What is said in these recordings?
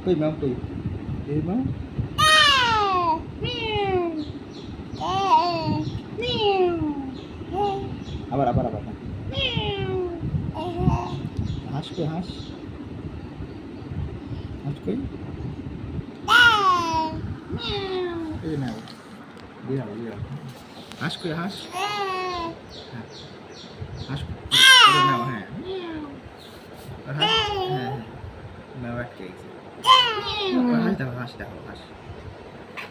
কই মাও কই এই মাও আবার আবার আবার হাঁস কই হাঁস হাঁস কই এই নাও বিড়াল বিড়াল হাঁস কই হাঁস হাঁস নাও হ্যাঁ হ্যাঁ নাও আটকে গেছে হাঁস দেখো হাঁস দেখো হাঁস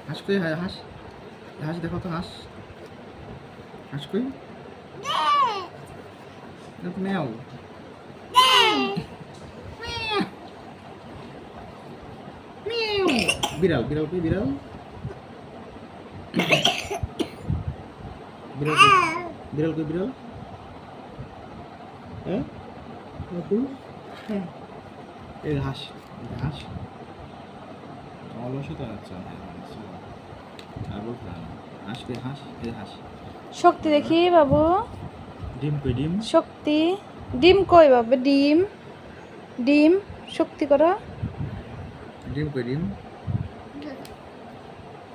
হাঁস কই হাঁস হাঁস দেখো তো হাঁস হাঁস কই ম্যাও বিড়াল বিড়াল কই বিড়াল বিড়াল কই বিড়াল কই বিড়াল হ্যাঁ এই হাঁস হাঁস অলসতা আচ্ছা আর বলতে হাঁস কই হাঁস এই হাঁস শক্তি দেখি বাবু ডিম কই ডিম শক্তি ডিম কই বাবু ডিম ডিম শক্তি করো ডিম কই ডিম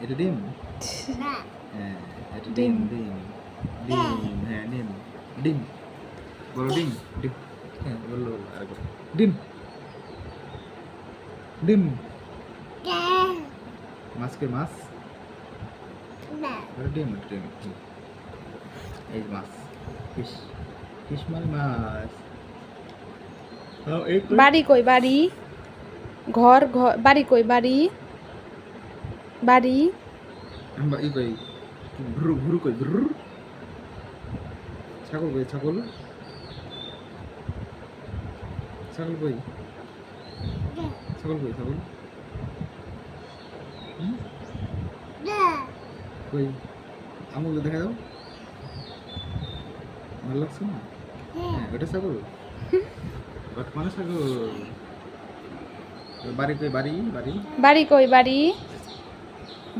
এটা ডিম হ্যাঁ এটা ডিম ডিম ডিম হ্যাঁ ডিম ডিম বলো ডিম ডিম হ্যাঁ বললো আরেকবার ডিম ডিম মাছকে মাছ ডিম ডিম এই মাছ ফিশ ফিশ মানে মাছ বাড়ি কই বাড়ি ঘর ঘর বাড়ি কই বাড়ি বাড়ি ই কই ভুরু ভুরু কই ভুরু ছাগল কই ছাগল ছাগল কই ছাগল কই ছাগল কই আমুল দেখা দাও ভালো লাগছে না হ্যাঁ ওটা ছাগল মানে ছাগল বাড়ি কই বাড়ি বাড়ি বাড়ি কই বাড়ি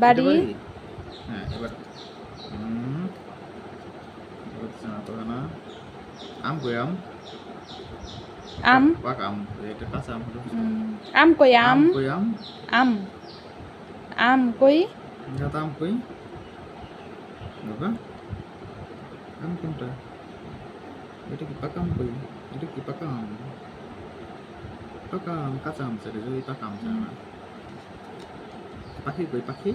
বাড়ি হ্যাঁ এবার না আম কই আম আম পাক আম এটা কাঁচা আম হলো আম কই আম কই আম আম আম কই দাদা আম কই বাবা আম কোনটা এটা কি পাকা আম কই এটা কি পাকা আম কাঁচা আম সেটা যদি পাকা আম না পাখি কই পাখি